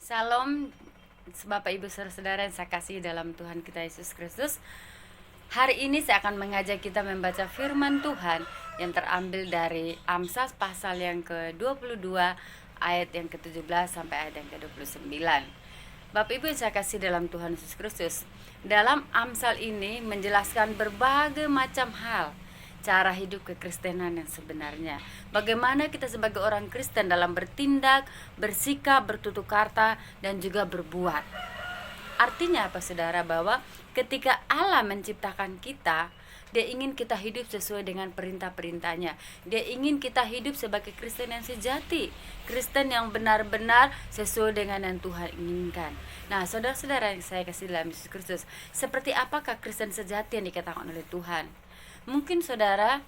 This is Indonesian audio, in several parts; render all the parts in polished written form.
Salam Bapak Ibu Saudara-saudara yang saya kasih dalam Tuhan kita Yesus Kristus. Hari ini saya akan mengajak kita membaca firman Tuhan yang terambil dari Amsal pasal yang ke-22 ayat yang ke-17 sampai ayat yang ke-29. Bapak Ibu yang saya kasih dalam Tuhan Yesus Kristus, dalam Amsal ini menjelaskan berbagai macam hal cara hidup kekristenan yang sebenarnya. Bagaimana kita sebagai orang Kristen dalam bertindak, bersikap, bertutur kata, dan juga berbuat. Artinya apa saudara? Bahwa ketika Allah menciptakan kita, Dia ingin kita hidup sesuai dengan perintah-perintahnya. Dia ingin kita hidup sebagai Kristen yang sejati, Kristen yang benar-benar sesuai dengan yang Tuhan inginkan. Nah, saudara-saudara yang saya kasih dalam Yesus Kristus, seperti apakah Kristen sejati yang dikatakan oleh Tuhan? Mungkin saudara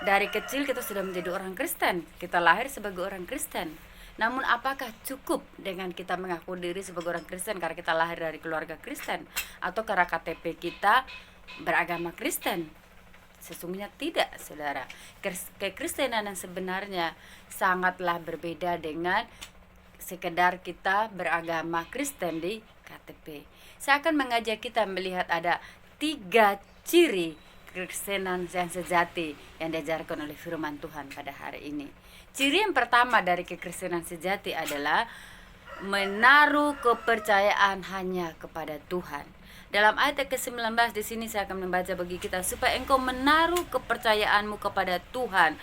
dari kecil kita sudah menjadi orang Kristen, kita lahir sebagai orang Kristen. Namun apakah cukup dengan kita mengaku diri sebagai orang Kristen karena kita lahir dari keluarga Kristen, atau karena KTP kita beragama Kristen? Sesungguhnya tidak, saudara. Kekristenan yang sebenarnya sangatlah berbeda dengan sekedar kita beragama Kristen di KTP. Saya akan mengajak kita melihat ada 3 ciri kekristenan yang sejati yang diajarkan oleh firman Tuhan pada hari ini. Ciri yang pertama dari kekristenan sejati adalah menaruh kepercayaan hanya kepada Tuhan. Dalam ayat ke-19 di sini saya akan membaca bagi kita, supaya engkau menaruh kepercayaanmu kepada Tuhan.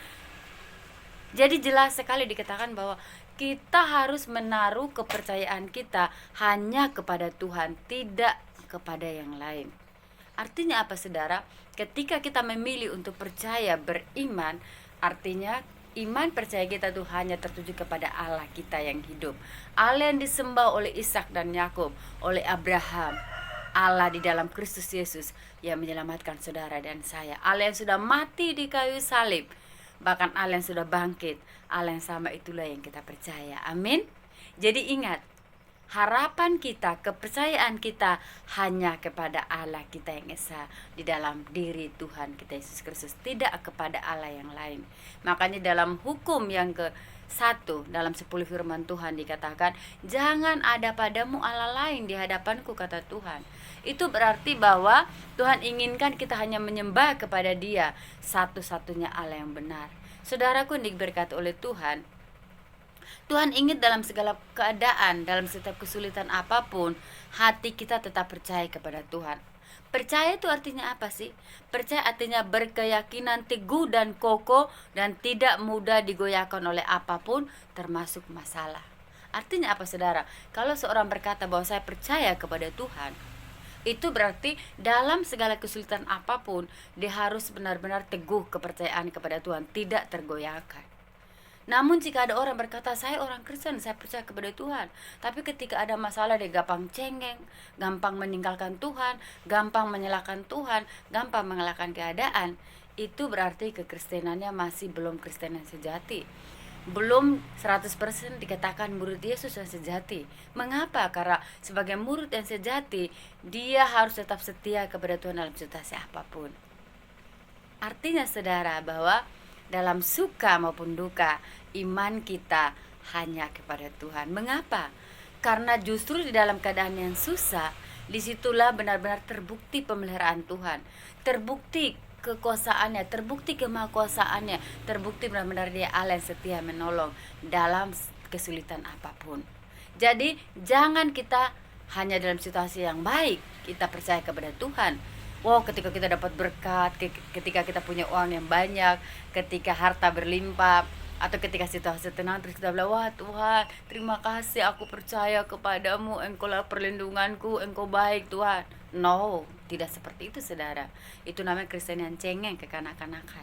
Jadi jelas sekali dikatakan bahwa kita harus menaruh kepercayaan kita hanya kepada Tuhan, tidak kepada yang lain. Artinya apa saudara? Ketika kita memilih untuk percaya, beriman, artinya iman percaya kita itu hanya tertuju kepada Allah kita yang hidup, Allah yang disembah oleh Ishak dan Yakub, oleh Abraham, Allah di dalam Kristus Yesus yang menyelamatkan saudara dan saya, Allah yang sudah mati di kayu salib, bahkan Allah yang sudah bangkit. Allah yang sama itulah yang kita percaya. Amin. Jadi ingat, harapan kita, kepercayaan kita hanya kepada Allah kita yang esa di dalam diri Tuhan kita Yesus Kristus, tidak kepada Allah yang lain. Makanya dalam hukum yang ke-1 dalam 10 firman Tuhan dikatakan, jangan ada padamu Allah lain di hadapanku, kata Tuhan. Itu berarti bahwa Tuhan inginkan kita hanya menyembah kepada Dia, satu-satunya Allah yang benar. Saudaraku yang diberkati oleh Tuhan, Tuhan ingin dalam segala keadaan, dalam setiap kesulitan apapun, hati kita tetap percaya kepada Tuhan. Percaya itu artinya apa sih? Percaya artinya berkeyakinan teguh dan kokoh dan tidak mudah digoyahkan oleh apapun, termasuk masalah. Artinya apa saudara? Kalau seorang berkata bahwa saya percaya kepada Tuhan, itu berarti dalam segala kesulitan apapun, dia harus benar-benar teguh kepercayaan kepada Tuhan, tidak tergoyahkan. Namun jika ada orang berkata, saya orang Kristen, saya percaya kepada Tuhan, tapi ketika ada masalah dia gampang cengeng, gampang meninggalkan Tuhan, gampang menyalahkan Tuhan, gampang mengalahkan keadaan, itu berarti kekristenannya masih belum Kristen yang sejati. Belum 100% dikatakan murid Yesus yang sejati. Mengapa? Karena sebagai murid yang sejati, dia harus tetap setia kepada Tuhan dalam situasi apapun. Artinya saudara, bahwa dalam suka maupun duka, iman kita hanya kepada Tuhan. Mengapa? Karena justru di dalam keadaan yang susah, disitulah benar-benar terbukti pemeliharaan Tuhan, terbukti kekuasaannya, terbukti kemahakuasaannya, terbukti benar-benar Dia Allah yang setia menolong dalam kesulitan apapun. Jadi jangan kita hanya dalam situasi yang baik kita percaya kepada Tuhan. Wow, ketika kita dapat berkat, ketika kita punya uang yang banyak, ketika harta berlimpah, atau ketika situasi tenang, terus kita bilang, wah Tuhan, terima kasih, aku percaya kepadamu, Engkaulah perlindunganku, Engkau baik Tuhan. No, tidak seperti itu saudara. Itu namanya Kristen yang cengeng, kekanak-kanakan.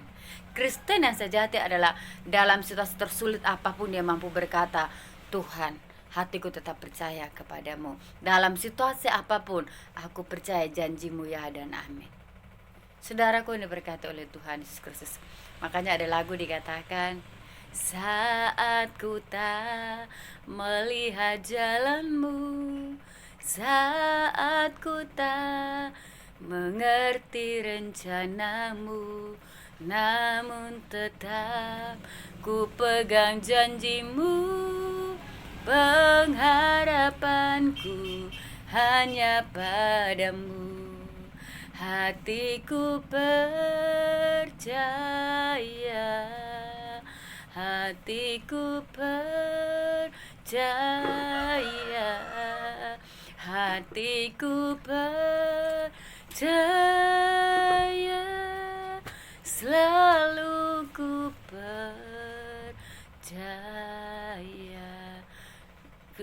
Kristen yang sejati adalah dalam situasi tersulit apapun dia mampu berkata, Tuhan, hatiku tetap percaya kepadamu. Dalam situasi apapun, aku percaya janjimu ya dan amin. Saudaraku ini berkata oleh Tuhan Yesus Kristus. Makanya ada lagu dikatakan, saat ku tak melihat jalanmu, saat ku tak mengerti rencanamu, namun tetap ku pegang janjimu, pengharapanku hanya padamu. Hatiku percaya, hatiku percaya, hatiku percaya, selalu ku percaya.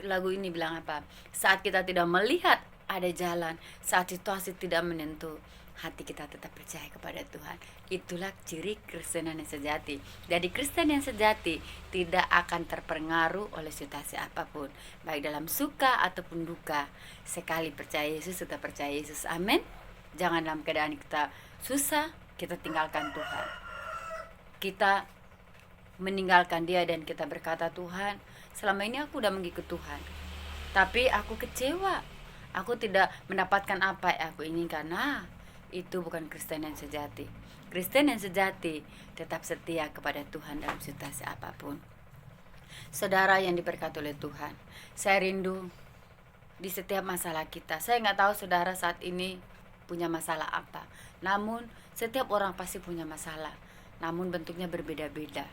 Lagu ini bilang apa? Saat kita tidak melihat ada jalan, saat situasi tidak menentu, hati kita tetap percaya kepada Tuhan. Itulah ciri Kristenan yang sejati. Jadi Kristen yang sejati tidak akan terpengaruh oleh situasi apapun, baik dalam suka ataupun duka. Sekali percaya Yesus, tetap percaya Yesus. Amin. Jangan dalam keadaan kita susah kita tinggalkan Tuhan, kita meninggalkan Dia dan kita berkata, Tuhan, selama ini aku udah mengikut Tuhan, tapi aku kecewa, aku tidak mendapatkan apa yang aku inginkan. Nah, itu bukan Kristen yang sejati. Kristen yang sejati tetap setia kepada Tuhan dalam situasi apapun. Saudara yang diberkati oleh Tuhan, saya rindu di setiap masalah kita. Saya nggak tahu saudara saat ini punya masalah apa, namun setiap orang pasti punya masalah, namun bentuknya berbeda-beda.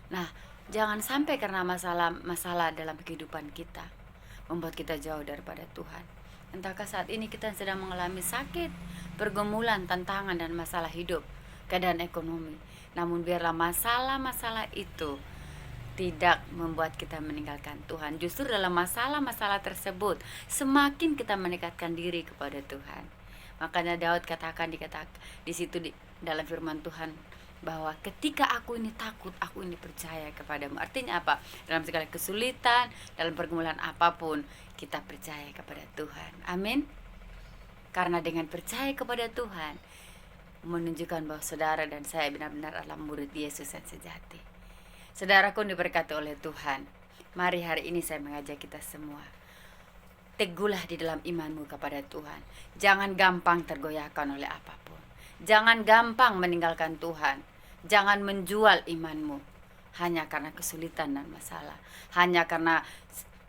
Nah, jangan sampai karena masalah dalam kehidupan kita membuat kita jauh daripada Tuhan. Entahkah saat ini kita sedang mengalami sakit, pergumulan, tantangan dan masalah hidup, keadaan ekonomi. Namun biarlah masalah-masalah itu tidak membuat kita meninggalkan Tuhan. Justru dalam masalah-masalah tersebut semakin kita mendekatkan diri kepada Tuhan. Makanya Daud katakan di situ dalam firman Tuhan bahwa ketika aku ini takut, aku ini percaya kepadamu. Artinya apa? Dalam segala kesulitan, dalam pergumulan apapun, kita percaya kepada Tuhan. Amin. Karena dengan percaya kepada Tuhan menunjukkan bahwa saudara dan saya benar-benar adalah murid Yesus yang sejati. Saudaraku diberkati oleh Tuhan, mari hari ini saya mengajak kita semua, teguhlah di dalam imanmu kepada Tuhan. Jangan gampang tergoyahkan oleh apapun. Jangan gampang meninggalkan Tuhan. Jangan menjual imanmu hanya karena kesulitan dan masalah, hanya karena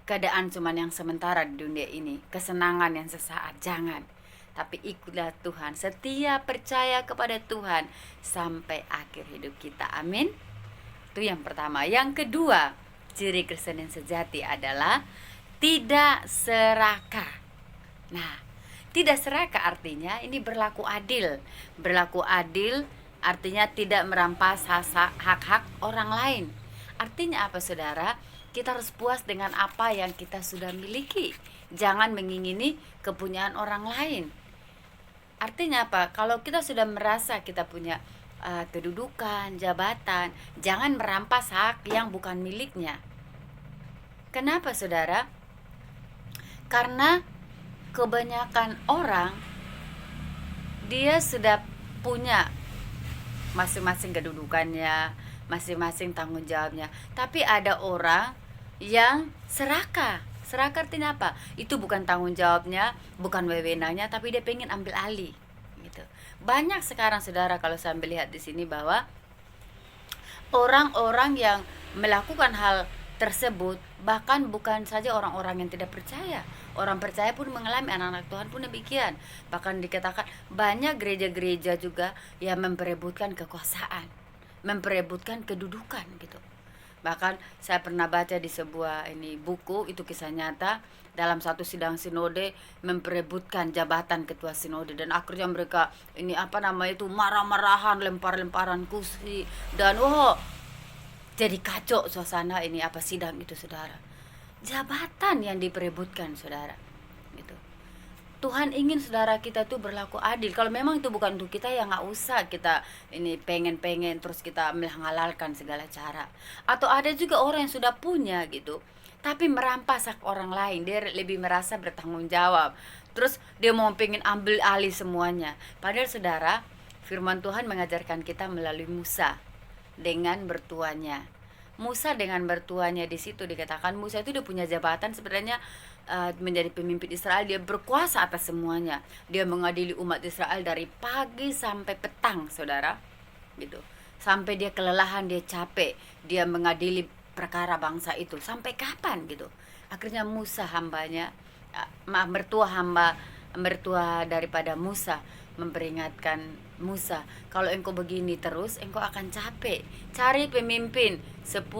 keadaan cuman yang sementara di dunia ini, kesenangan yang sesaat. Jangan. Tapi ikutlah Tuhan, setia percaya kepada Tuhan sampai akhir hidup kita. Amin. Itu yang pertama. Yang kedua, ciri Kristen yang sejati adalah tidak serakah. Nah, tidak serakah artinya ini berlaku adil. Berlaku adil artinya tidak merampas hak-hak orang lain. Artinya apa, saudara? Kita harus puas dengan apa yang kita sudah miliki. Jangan mengingini kepunyaan orang lain. Artinya apa? Kalau kita sudah merasa kita punya kedudukan, jabatan, jangan merampas hak yang bukan miliknya. Kenapa, saudara? Karena kebanyakan orang dia sudah punya masing-masing kedudukannya, masing-masing tanggung jawabnya. Tapi ada orang yang serakah. Serakah artinya apa? Itu bukan tanggung jawabnya, bukan wewenangnya, tapi dia pengen ambil alih. Gitu. Banyak sekarang, saudara, kalau saya melihat di sini bahwa orang-orang yang melakukan hal tersebut bahkan bukan saja orang-orang yang tidak percaya, orang percaya pun mengalami, anak-anak Tuhan pun demikian. Bahkan dikatakan banyak gereja-gereja juga yang memperebutkan kekuasaan, memperebutkan kedudukan gitu. Bahkan saya pernah baca di sebuah buku, itu kisah nyata, dalam satu sidang sinode memperebutkan jabatan ketua sinode, dan akhirnya mereka marah-marahan, lempar-lemparan kursi, dan jadi kacau suasana sidang itu, saudara. Jabatan yang diperebutkan, saudara. Gitu. Tuhan ingin saudara kita tuh berlaku adil. Kalau memang itu bukan untuk kita, ya nggak usah kita pengen-pengen terus kita menghalalkan segala cara. Atau ada juga orang yang sudah punya gitu, tapi merampas hak orang lain. Dia lebih merasa bertanggung jawab. Terus dia mau pengen ambil alih semuanya. Padahal, saudara, firman Tuhan mengajarkan kita melalui Musa dengan bertuanya. Musa dengan bertuanya, di situ dikatakan Musa itu udah punya jabatan sebenarnya, menjadi pemimpin Israel. Dia berkuasa atas semuanya. Dia mengadili umat Israel dari pagi sampai petang, saudara, gitu. Sampai dia kelelahan, dia capek, dia mengadili perkara bangsa itu. Sampai kapan gitu? Akhirnya Musa hambanya, mertua daripada Musa memperingatkan Musa, kalau engkau begini terus engkau akan capek. Cari pemimpin 10.000,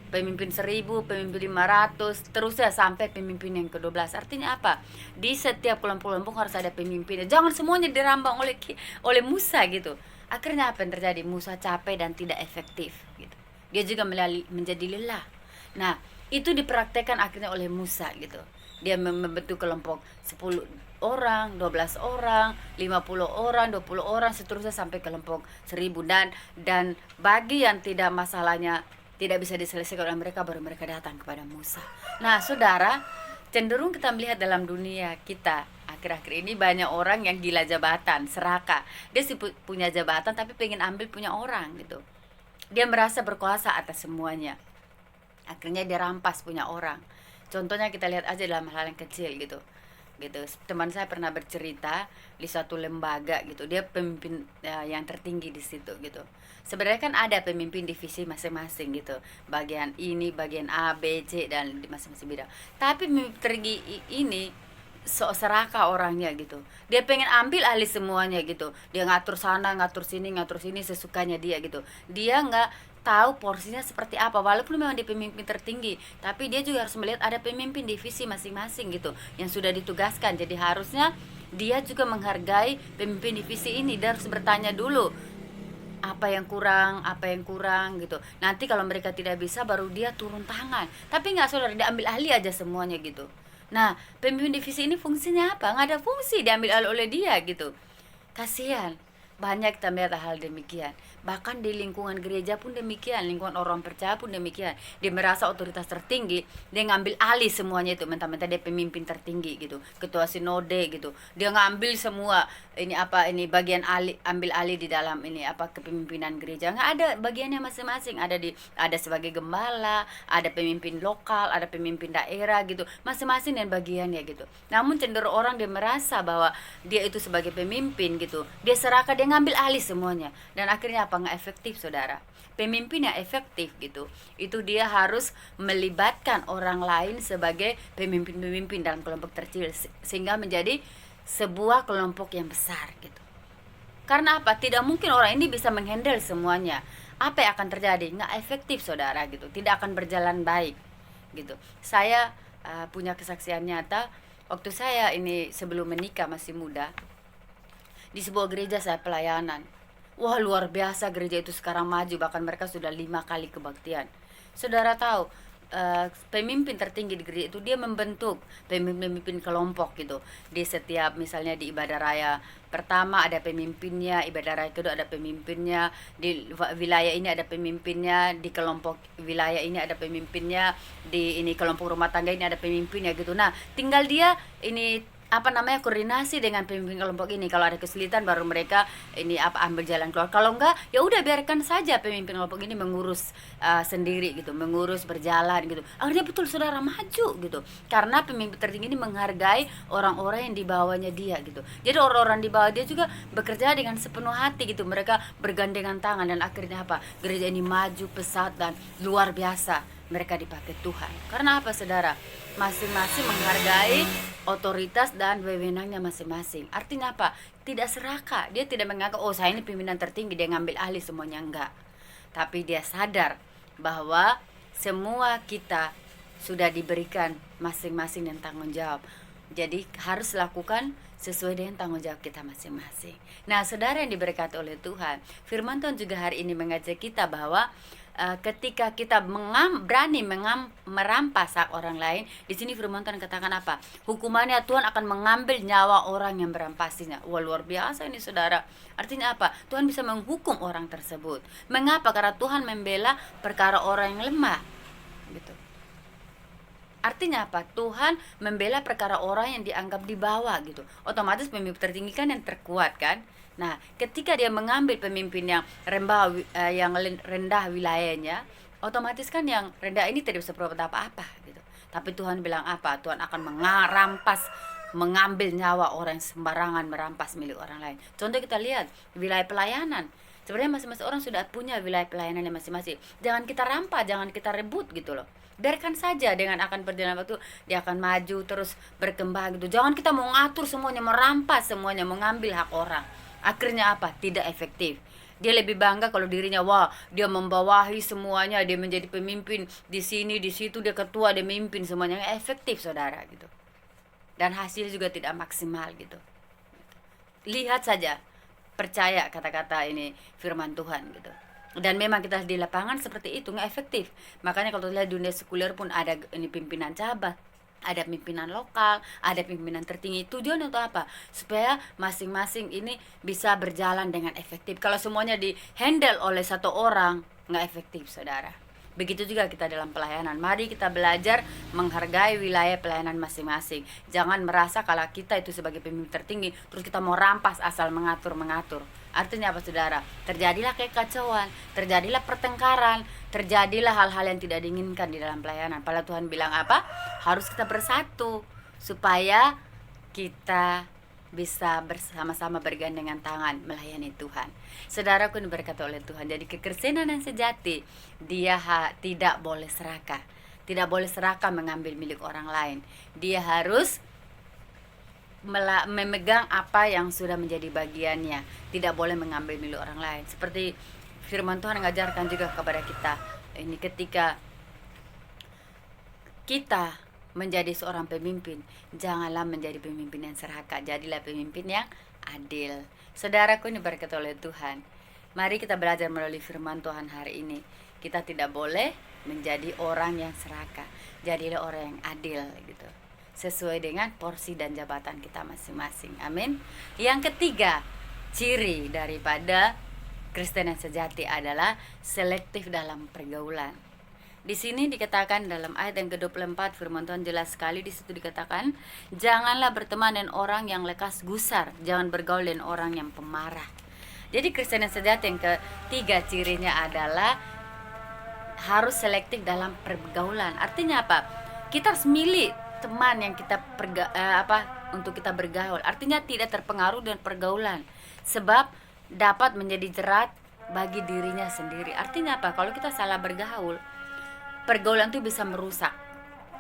pemimpin 1.000, pemimpin 500, terus ya sampai pemimpin yang ke-12. Artinya apa? Di setiap kelompok-kelompok harus ada pemimpinnya. Jangan semuanya dirambang oleh Musa gitu. Akhirnya apa yang terjadi? Musa capek dan tidak efektif gitu. Dia juga menjadi lelah. Nah, itu dipraktekkan akhirnya oleh Musa gitu. Dia membentuk kelompok 10 orang, 12 orang, 50 orang, 20 orang, seterusnya sampai kelompok 1.000. Dan bagi yang tidak masalahnya tidak bisa diselesaikan oleh mereka, baru mereka datang kepada Musa. Nah, saudara, cenderung kita melihat dalam dunia kita akhir-akhir ini banyak orang yang gila jabatan, serakah. Dia punya jabatan tapi pengen ambil punya orang gitu. Dia merasa berkuasa atas semuanya. Akhirnya dia rampas punya orang. Contohnya kita lihat aja dalam hal yang kecil gitu. Teman saya pernah bercerita di suatu lembaga gitu, dia pemimpin yang tertinggi di situ gitu. Sebenarnya kan ada pemimpin divisi masing-masing gitu, bagian ini, bagian A, B, C, dan di masing-masing bidang. Tapi pemimpin tertinggi ini serakah orangnya gitu. Dia pengen ambil alih semuanya gitu. Dia ngatur sana, ngatur sini sesukanya dia gitu. Dia nggak tahu porsinya seperti apa, walaupun memang dia pemimpin tertinggi, tapi dia juga harus melihat ada pemimpin divisi masing-masing gitu yang sudah ditugaskan. Jadi harusnya dia juga menghargai pemimpin divisi ini. Dia harus bertanya dulu apa yang kurang gitu. Nanti kalau mereka tidak bisa baru dia turun tangan. Tapi nggak, saudara, diambil alih aja semuanya gitu. Nah, pemimpin divisi ini fungsinya apa? Nggak ada fungsi, diambil alih oleh dia gitu. Kasihan. Banyak kita melihat hal demikian. Bahkan di lingkungan gereja pun demikian, lingkungan orang percaya pun demikian. Dia merasa otoritas tertinggi, dia ngambil alih semuanya itu, mentah-mentah dia pemimpin tertinggi gitu, ketua sinode gitu. Dia ngambil semua ini bagian ambil alih di dalam kepemimpinan gereja. Nggak ada bagiannya masing-masing. Ada sebagai gembala, ada pemimpin lokal, ada pemimpin daerah gitu. Masing-masing dan bagiannya gitu. Namun cenderung orang dia merasa bahwa dia itu sebagai pemimpin gitu. Dia serahkan, dia ngambil alih semuanya, dan akhirnya apa? Nggak efektif, saudara. Pemimpin yang efektif gitu, itu dia harus melibatkan orang lain sebagai pemimpin-pemimpin dalam kelompok terkecil sehingga menjadi sebuah kelompok yang besar gitu. Karena apa? Tidak mungkin orang ini bisa menghandle semuanya. Apa yang akan terjadi? Nggak efektif, saudara gitu. Tidak akan berjalan baik gitu. Saya punya kesaksian nyata. Waktu saya ini sebelum menikah, masih muda, di sebuah gereja saya pelayanan. Wah, luar biasa gereja itu sekarang maju, bahkan mereka sudah 5 kali kebaktian. Saudara tahu, pemimpin tertinggi di gereja itu dia membentuk pemimpin kelompok gitu. Di setiap, misalnya di ibadah raya pertama ada pemimpinnya, ibadah raya kedua ada pemimpinnya, di wilayah ini ada pemimpinnya, di kelompok wilayah ini ada pemimpinnya, di ini kelompok rumah tangga ini ada pemimpinnya gitu. Nah, tinggal dia koordinasi dengan pemimpin kelompok ini. Kalau ada kesulitan baru mereka ambil jalan keluar. Kalau enggak, ya udah biarkan saja pemimpin kelompok ini mengurus sendiri gitu, mengurus berjalan gitu. Akhirnya betul, saudara, maju gitu. Karena pemimpin tertinggi ini menghargai orang-orang yang di bawahnya dia gitu. Jadi orang-orang di bawah dia juga bekerja dengan sepenuh hati gitu. Mereka bergandengan tangan, dan akhirnya apa? Gereja ini maju pesat dan luar biasa. Mereka dipakai Tuhan. Karena apa, saudara? Masing-masing menghargai otoritas dan wewenangnya masing-masing. Artinya apa? Tidak serakah. Dia tidak menganggap, oh saya ini pimpinan tertinggi, dia ngambil alih semuanya. Enggak. Tapi dia sadar bahwa semua kita sudah diberikan masing-masing dan tanggung jawab. Jadi harus lakukan sesuai dengan tanggung jawab kita masing-masing. Nah, saudara yang diberkati oleh Tuhan, firman Tuhan juga hari ini mengajak kita bahwa ketika kita berani merampas hak orang lain, di sini firman Tuhan katakan apa? Hukumannya Tuhan akan mengambil nyawa orang yang merampasinya. Wah, luar biasa ini, saudara. Artinya apa? Tuhan bisa menghukum orang tersebut. Mengapa? Karena Tuhan membela perkara orang yang lemah gitu. Artinya apa? Tuhan membela perkara orang yang dianggap di bawah gitu. Otomatis pemimpin tertinggi kan yang terkuat kan. Nah, ketika dia mengambil pemimpin yang rendah wilayahnya, otomatis kan yang rendah ini tidak bisa berbuat apa-apa gitu. Tapi Tuhan bilang apa? Tuhan akan mengambil nyawa orang yang sembarangan merampas milik orang lain. Contoh kita lihat wilayah pelayanan. Sebenarnya masing-masing orang sudah punya wilayah pelayanannya masing-masing. Jangan kita rampas, jangan kita rebut gitu loh. Biarkan saja, dengan akan perjalanan waktu dia akan maju terus berkembang gitu. Jangan kita mau ngatur semuanya, merampas semuanya, mengambil hak orang. Akhirnya apa? Tidak efektif. Dia lebih bangga kalau dirinya, wah, dia membawahi semuanya, dia menjadi pemimpin di sini, di situ, dia ketua, dia memimpin semuanya. Nggak efektif, saudara, gitu. Dan hasil juga tidak maksimal gitu. Lihat saja, percaya kata-kata ini firman Tuhan gitu. Dan memang kita di lapangan seperti itu, nggak efektif. Makanya kalau lihat dunia sekuler pun ada ini pimpinan cabang, ada pimpinan lokal, ada pimpinan tertinggi. Tujuan untuk apa? Supaya masing-masing ini bisa berjalan dengan efektif. Kalau semuanya di handle oleh satu orang, nggak efektif, saudara. Begitu juga kita dalam pelayanan. Mari kita belajar menghargai wilayah pelayanan masing-masing. Jangan merasa kalau kita itu sebagai pemimpin tertinggi, terus kita mau rampas asal mengatur-mengatur. Artinya apa, saudara? Terjadilah kekacauan, terjadilah pertengkaran, terjadilah hal-hal yang tidak diinginkan di dalam pelayanan. Padahal Tuhan bilang apa? Harus kita bersatu supaya kita bisa bersama-sama bergandengan tangan melayani Tuhan. Saudaraku yang diberkati oleh Tuhan, jadi kekristenan yang sejati, dia tidak boleh serakah. Tidak boleh serakah mengambil milik orang lain. Dia harus memegang apa yang sudah menjadi bagiannya. Tidak boleh mengambil milik orang lain. Seperti firman Tuhan mengajarkan juga kepada kita, ini ketika kita menjadi seorang pemimpin, janganlah menjadi pemimpin yang serakah, jadilah pemimpin yang adil. Saudaraku ini berkata oleh Tuhan, mari kita belajar melalui firman Tuhan hari ini. Kita tidak boleh menjadi orang yang serakah, jadilah orang yang adil gitu, sesuai dengan porsi dan jabatan kita masing-masing. Amin. Yang ketiga, ciri daripada Kristen yang sejati adalah selektif dalam pergaulan. Di sini dikatakan dalam ayat yang ke-24 firman Tuhan jelas sekali. Di situ dikatakan, janganlah berteman dengan orang yang lekas gusar, jangan bergaul dengan orang yang pemarah. Jadi Kristen yang sejati yang ketiga cirinya adalah harus selektif dalam pergaulan. Artinya apa? Kita harus milih teman yang kita untuk kita bergaul. Artinya tidak terpengaruh dengan pergaulan, sebab dapat menjadi jerat bagi dirinya sendiri. Artinya apa? Kalau kita salah bergaul, pergaulan itu bisa merusak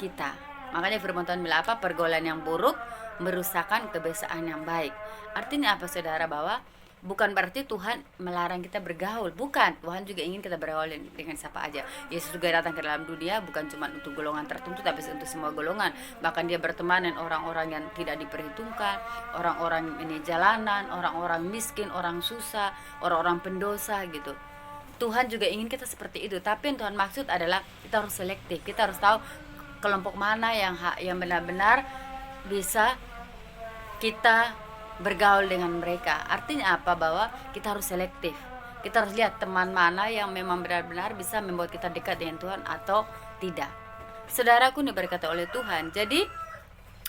kita. Makanya firman Tuhan bilang apa? Pergaulan yang buruk merusakkan kebiasaan yang baik. Artinya apa, saudara? Bahwa bukan berarti Tuhan melarang kita bergaul. Bukan. Tuhan juga ingin kita bergaul dengan siapa aja. Yesus juga datang ke dalam dunia bukan cuma untuk golongan tertentu, tapi untuk semua golongan. Bahkan dia berteman dengan orang-orang yang tidak diperhitungkan, orang-orang ini jalanan, orang-orang miskin, orang susah, orang-orang pendosa gitu. Tuhan juga ingin kita seperti itu. Tapi yang Tuhan maksud adalah kita harus selektif. Kita harus tahu kelompok mana yang benar-benar bisa kita bergaul dengan mereka. Artinya apa? Bahwa kita harus selektif. Kita harus lihat teman mana yang memang benar-benar bisa membuat kita dekat dengan Tuhan atau tidak. Saudaraku ini berkata oleh Tuhan. Jadi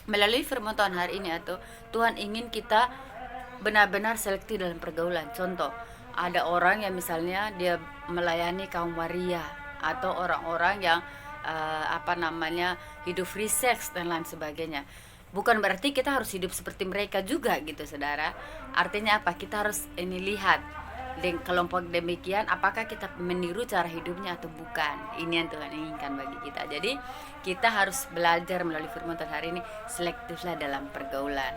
melalui firman Tuhan hari ini, atau Tuhan ingin kita benar-benar selektif dalam pergaulan. Contoh, ada orang yang misalnya dia melayani kaum waria atau orang-orang yang hidup free sex dan lain sebagainya. Bukan berarti kita harus hidup seperti mereka juga gitu, saudara. Artinya apa? Kita harus lihat dengan kelompok demikian, apakah kita meniru cara hidupnya atau bukan. Ini yang Tuhan inginkan bagi kita. Jadi kita harus belajar melalui firman Tuhan hari ini, selektiflah dalam pergaulan.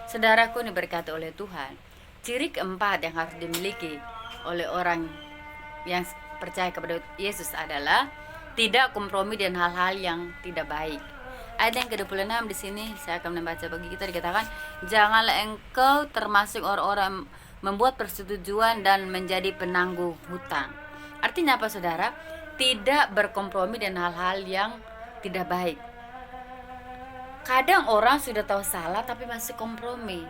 Saudaraku ini berkata oleh Tuhan, ciri keempat yang harus dimiliki oleh orang yang percaya kepada Yesus adalah tidak kompromi dengan hal-hal yang tidak baik. Ayat yang ke-26 di sini saya akan membaca bagi kita, dikatakan, janganlah engkau termasuk orang-orang membuat persetujuan dan menjadi penangguh hutang. Artinya apa, saudara? Tidak berkompromi dengan hal-hal yang tidak baik. Kadang orang sudah tahu salah tapi masih kompromi.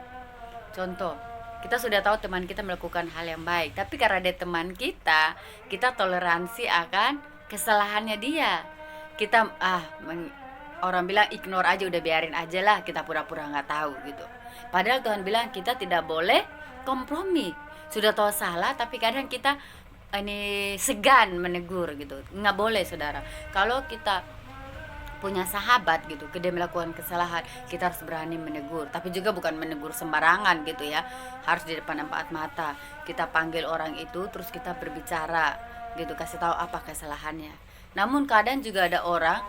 Contoh, kita sudah tahu teman kita melakukan hal yang baik, tapi karena dia teman kita toleransi akan kesalahannya dia. Kita orang bilang ignore aja, udah biarin aja lah, kita pura-pura nggak tahu gitu. Padahal Tuhan bilang kita tidak boleh kompromi. Sudah tahu salah tapi kadang kita segan menegur gitu. Nggak boleh, saudara. Kalau kita punya sahabat gitu, dia melakukan kesalahan, kita harus berani menegur. Tapi juga bukan menegur sembarangan gitu ya, harus di depan empat mata. Kita panggil orang itu, terus kita berbicara gitu, kasih tahu apa kesalahannya. Namun kadang juga ada orang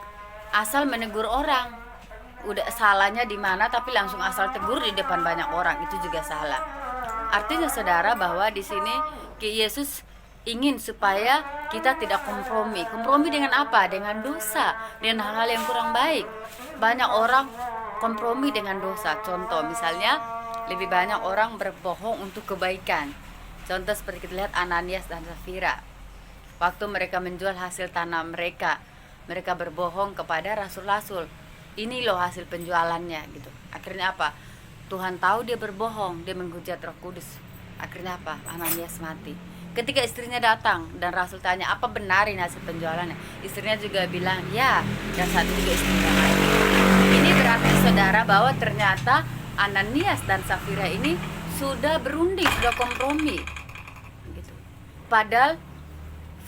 asal menegur orang, udah salahnya di mana tapi langsung asal tegur di depan banyak orang, itu juga salah. Artinya saudara bahwa di sini Yesus ingin supaya kita tidak kompromi. Kompromi dengan apa? Dengan dosa, dengan hal-hal yang kurang baik. Banyak orang kompromi dengan dosa. Contoh misalnya, lebih banyak orang berbohong untuk kebaikan. Contoh seperti kita lihat Ananias dan Safira. Waktu mereka menjual hasil tanah mereka, mereka berbohong kepada rasul-rasul. Ini loh hasil penjualannya gitu. Akhirnya apa? Tuhan tahu dia berbohong, dia menghujat Roh Kudus. Akhirnya apa? Ananias mati. Ketika istrinya datang dan rasul tanya, apa benar ini hasil penjualannya? Istrinya juga bilang ya, dan saat itu juga istrinya mati. Ini berarti saudara bahwa ternyata Ananias dan Safira ini sudah berunding, sudah kompromi gitu. Padahal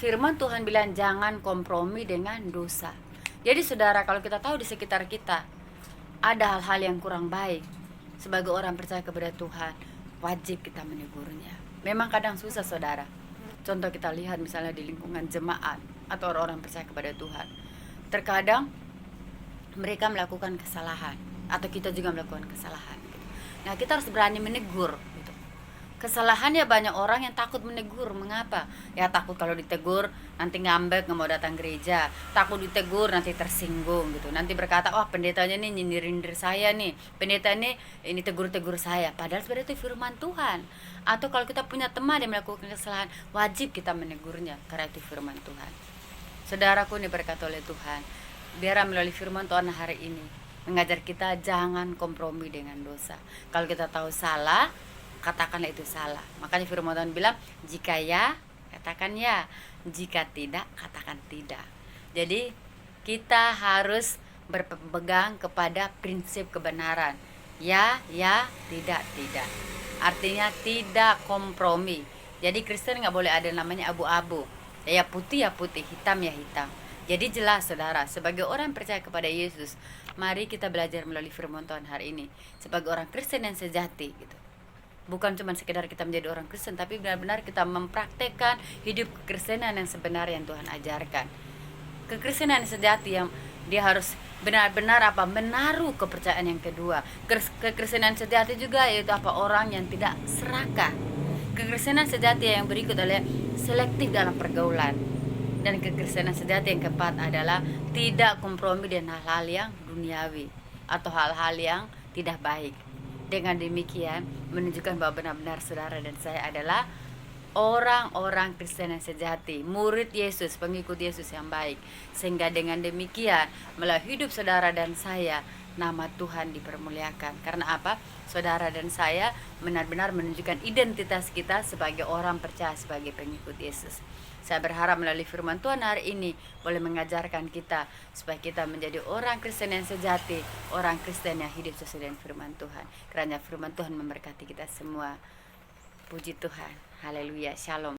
firman Tuhan bilang jangan kompromi dengan dosa. Jadi saudara, kalau kita tahu di sekitar kita ada hal-hal yang kurang baik, sebagai orang percaya kepada Tuhan, wajib kita menegurnya. Memang kadang susah saudara. Contoh kita lihat misalnya di lingkungan jemaat atau orang-orang percaya kepada Tuhan. Terkadang mereka melakukan kesalahan atau kita juga melakukan kesalahan. Nah, kita harus berani menegur gitu. Kesalahannya banyak orang yang takut menegur. Mengapa? Ya takut kalau ditegur nanti ngambek, nggak mau datang gereja. Takut ditegur nanti tersinggung gitu. Nanti berkata, wah pendetanya nih nyindir-nyindir saya nih. Pendeta ini tegur-tegur saya. Padahal sebenarnya itu firman Tuhan. Atau kalau kita punya teman yang melakukan kesalahan, wajib kita menegurnya karena itu firman Tuhan. Saudaraku ini berkata oleh Tuhan, biar melalui firman Tuhan hari ini mengajar kita jangan kompromi dengan dosa. Kalau kita tahu salah, katakanlah itu salah. Makanya firman Tuhan bilang, jika ya, katakan ya. Jika tidak, katakan tidak. Jadi kita harus berpegang kepada prinsip kebenaran. Ya, ya, tidak, tidak. Artinya tidak kompromi. Jadi Kristen gak boleh ada namanya abu-abu. Ya putih, hitam ya hitam. Jadi jelas saudara, sebagai orang yang percaya kepada Yesus, mari kita belajar melalui firman Tuhan hari ini. Sebagai orang Kristen yang sejati gitu. Bukan cuma sekedar kita menjadi orang Kristen, tapi benar-benar kita mempraktekkan hidup kekristenan yang sebenarnya yang Tuhan ajarkan. Kekristenan yang sejati yang dia harus benar-benar menaruh kepercayaan yang kedua. Kekristenan sejati juga yaitu orang yang tidak serakah. Kekristenan sejati yang berikut adalah selektif dalam pergaulan. Dan kekristenan sejati yang keempat adalah tidak kompromi dengan hal-hal yang duniawi atau hal-hal yang tidak baik. Dengan demikian menunjukkan bahwa benar-benar saudara dan saya adalah orang-orang Kristen yang sejati, murid Yesus, pengikut Yesus yang baik. Sehingga dengan demikian melalui hidup saudara dan saya, nama Tuhan dipermuliakan. Karena apa? Saudara dan saya benar-benar menunjukkan identitas kita sebagai orang percaya, sebagai pengikut Yesus. Saya berharap melalui firman Tuhan hari ini boleh mengajarkan kita supaya kita menjadi orang Kristen yang sejati, orang Kristen yang hidup sesuai dengan firman Tuhan. Kiranya firman Tuhan memberkati kita semua. Puji Tuhan. Haleluya. Shalom.